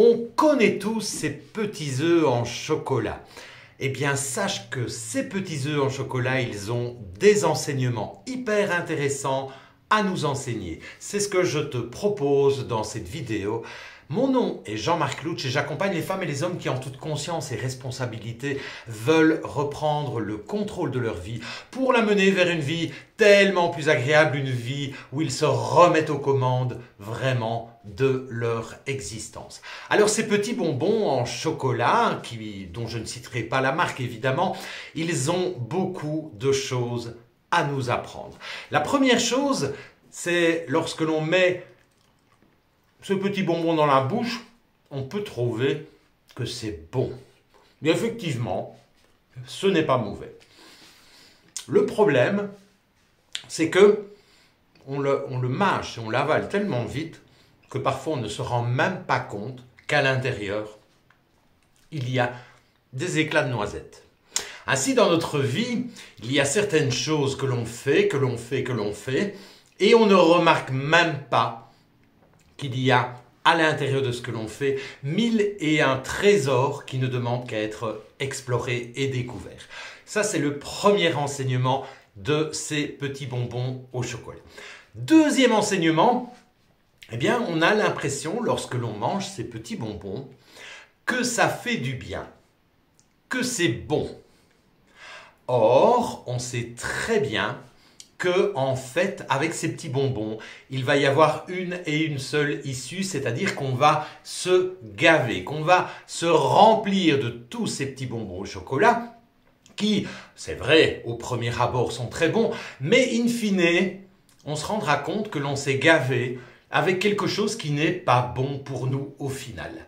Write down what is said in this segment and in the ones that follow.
On connaît tous ces petits œufs en chocolat. Eh bien, sache que ces petits œufs en chocolat, ils ont des enseignements hyper intéressants à nous enseigner. C'est ce que je te propose dans cette vidéo. Mon nom est Jean-Marc Louch et j'accompagne les femmes et les hommes qui, en toute conscience et responsabilité, veulent reprendre le contrôle de leur vie pour la mener vers une vie tellement plus agréable, une vie où ils se remettent aux commandes vraiment de leur existence. Alors ces petits bonbons en chocolat, dont je ne citerai pas la marque évidemment, ils ont beaucoup de choses à nous apprendre. La première chose, c'est lorsque l'on met ce petit bonbon dans la bouche, on peut trouver que c'est bon. Mais effectivement, ce n'est pas mauvais. Le problème, c'est que on le mâche et on l'avale tellement vite que parfois on ne se rend même pas compte qu'à l'intérieur, il y a des éclats de noisettes. Ainsi, dans notre vie, il y a certaines choses que l'on fait, et on ne remarque même pas qu'il y a à l'intérieur de ce que l'on fait 1001 trésors qui ne demandent qu'à être explorés et découverts. Ça, c'est le premier enseignement de ces petits bonbons au chocolat. Deuxième enseignement, eh bien, on a l'impression, lorsque l'on mange ces petits bonbons, que ça fait du bien, que c'est bon. Or, on sait très bien que, en fait, avec ces petits bonbons, il va y avoir une et une seule issue, c'est-à-dire qu'on va se gaver, qu'on va se remplir de tous ces petits bonbons au chocolat, qui, c'est vrai, au premier abord sont très bons, mais in fine, on se rendra compte que l'on s'est gavé avec quelque chose qui n'est pas bon pour nous au final.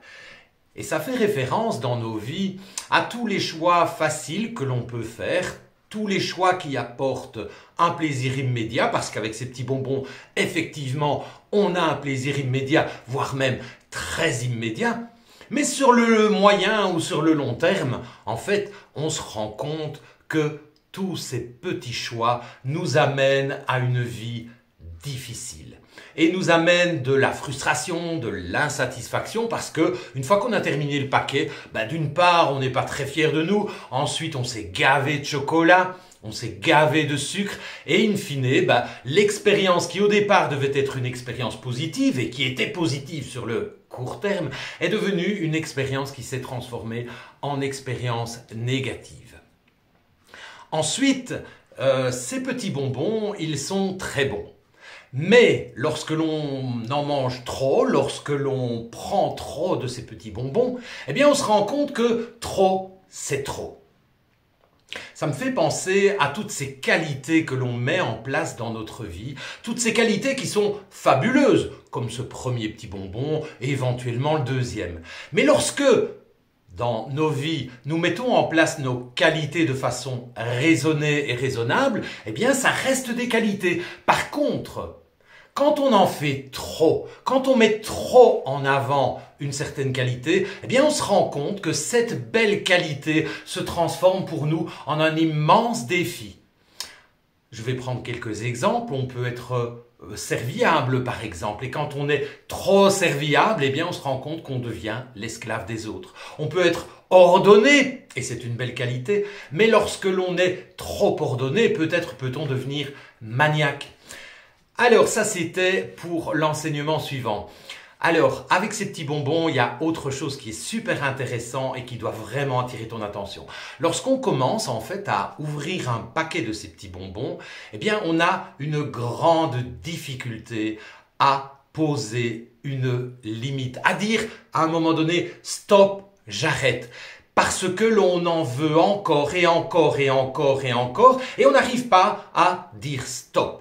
Et ça fait référence dans nos vies à tous les choix faciles que l'on peut faire, tous les choix qui apportent un plaisir immédiat, parce qu'avec ces petits bonbons, effectivement, on a un plaisir immédiat, voire même très immédiat. Mais sur le moyen ou sur le long terme, en fait, on se rend compte que tous ces petits choix nous amènent à une vie difficile. Et nous amènent de la frustration, de l'insatisfaction, parce que une fois qu'on a terminé le paquet, d'une part, on n'est pas très fier de nous, ensuite on s'est gavé de chocolat, on s'est gavé de sucre, et in fine, l'expérience qui au départ devait être une expérience positive, et qui était positive sur le court terme, est devenue une expérience qui s'est transformée en expérience négative. Ensuite, ces petits bonbons, ils sont très bons. Mais lorsque l'on en mange trop, lorsque l'on prend trop de ces petits bonbons, eh bien on se rend compte que trop, c'est trop. Ça me fait penser à toutes ces qualités que l'on met en place dans notre vie, toutes ces qualités qui sont fabuleuses, comme ce premier petit bonbon et éventuellement le deuxième. Mais lorsque, dans nos vies, nous mettons en place nos qualités de façon raisonnée et raisonnable, eh bien ça reste des qualités. Par contre, quand on en fait trop, quand on met trop en avant une certaine qualité, eh bien on se rend compte que cette belle qualité se transforme pour nous en un immense défi. Je vais prendre quelques exemples. On peut être serviable par exemple, et quand on est trop serviable, eh bien on se rend compte qu'on devient l'esclave des autres. On peut être ordonné, et c'est une belle qualité, mais lorsque l'on est trop ordonné, peut-être peut-on devenir maniaque. Alors ça c'était pour l'enseignement suivant. Alors avec ces petits bonbons, il y a autre chose qui est super intéressant et qui doit vraiment attirer ton attention. Lorsqu'on commence en fait à ouvrir un paquet de ces petits bonbons, eh bien on a une grande difficulté à poser une limite, à dire à un moment donné stop, j'arrête. Parce que l'on en veut encore et encore et encore et encore et on n'arrive pas à dire stop.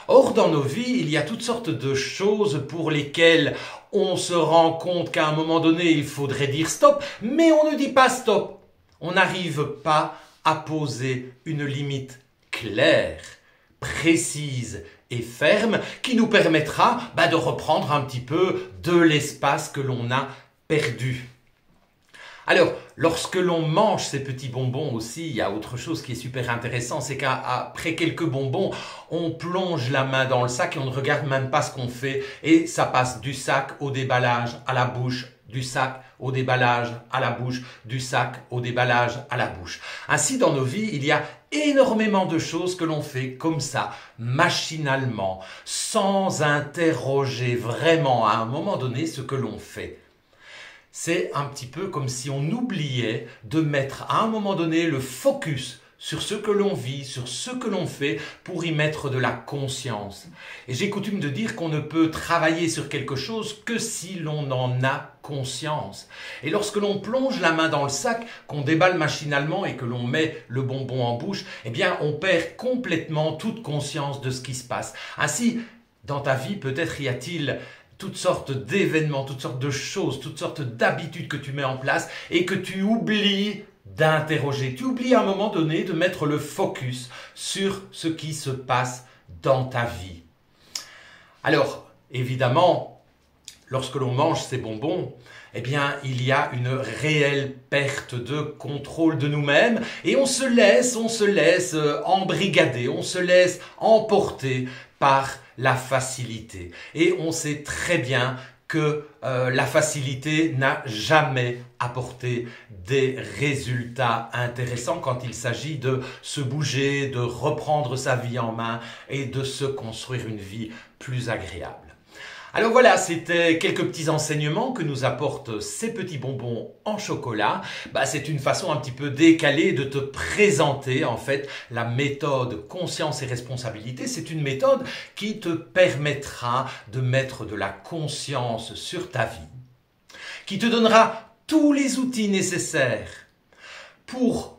Or, dans nos vies, il y a toutes sortes de choses pour lesquelles on se rend compte qu'à un moment donné, il faudrait dire stop, mais on ne dit pas stop. On n'arrive pas à poser une limite claire, précise et ferme qui nous permettra de reprendre un petit peu de l'espace que l'on a perdu. Alors, lorsque l'on mange ces petits bonbons aussi, il y a autre chose qui est super intéressant, c'est qu'après quelques bonbons, on plonge la main dans le sac et on ne regarde même pas ce qu'on fait et ça passe du sac au déballage, à la bouche, du sac au déballage à la bouche, du sac au déballage à la bouche. Ainsi, dans nos vies, il y a énormément de choses que l'on fait comme ça, machinalement, sans interroger vraiment à un moment donné ce que l'on fait. C'est un petit peu comme si on oubliait de mettre à un moment donné le focus sur ce que l'on vit, sur ce que l'on fait, pour y mettre de la conscience. Et j'ai coutume de dire qu'on ne peut travailler sur quelque chose que si l'on en a conscience. Et lorsque l'on plonge la main dans le sac, qu'on déballe machinalement et que l'on met le bonbon en bouche, eh bien on perd complètement toute conscience de ce qui se passe. Ainsi, dans ta vie, peut-être y a-t-il toutes sortes d'événements, toutes sortes de choses, toutes sortes d'habitudes que tu mets en place et que tu oublies d'interroger. Tu oublies à un moment donné de mettre le focus sur ce qui se passe dans ta vie. Alors, évidemment, lorsque l'on mange ces bonbons, eh bien, il y a une réelle perte de contrôle de nous-mêmes et on se laisse embrigader, on se laisse emporter par la facilité. Et on sait très bien que la facilité n'a jamais apporté des résultats intéressants quand il s'agit de se bouger, de reprendre sa vie en main et de se construire une vie plus agréable. Alors voilà, c'était quelques petits enseignements que nous apportent ces petits bonbons en chocolat. C'est une façon un petit peu décalée de te présenter en fait la méthode conscience et responsabilité. C'est une méthode qui te permettra de mettre de la conscience sur ta vie, qui te donnera tous les outils nécessaires pour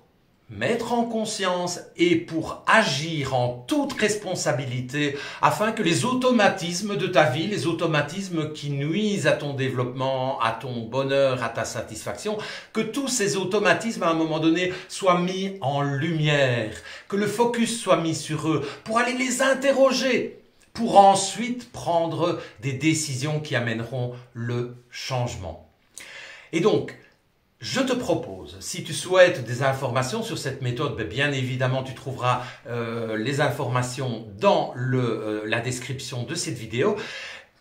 mettre en conscience et pour agir en toute responsabilité afin que les automatismes de ta vie, les automatismes qui nuisent à ton développement, à ton bonheur, à ta satisfaction, que tous ces automatismes à un moment donné soient mis en lumière, que le focus soit mis sur eux pour aller les interroger, pour ensuite prendre des décisions qui amèneront le changement. Et donc, je te propose, si tu souhaites des informations sur cette méthode, bien évidemment tu trouveras les informations dans la description de cette vidéo,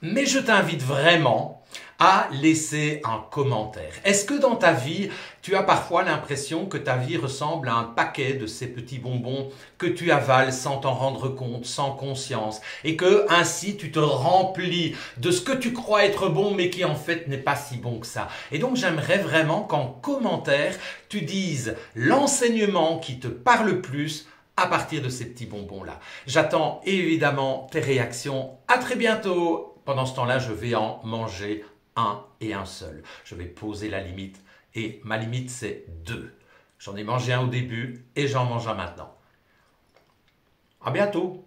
mais je t'invite vraiment à laisser un commentaire. Est-ce que dans ta vie, tu as parfois l'impression que ta vie ressemble à un paquet de ces petits bonbons que tu avales sans t'en rendre compte, sans conscience, et que ainsi tu te remplis de ce que tu crois être bon, mais qui en fait n'est pas si bon que ça. Et donc j'aimerais vraiment qu'en commentaire, tu dises l'enseignement qui te parle le plus à partir de ces petits bonbons-là. J'attends évidemment tes réactions. À très bientôt. Pendant ce temps-là, je vais en manger un et un seul. Je vais poser la limite et ma limite c'est 2. J'en ai mangé un au début et j'en mange un maintenant. À bientôt.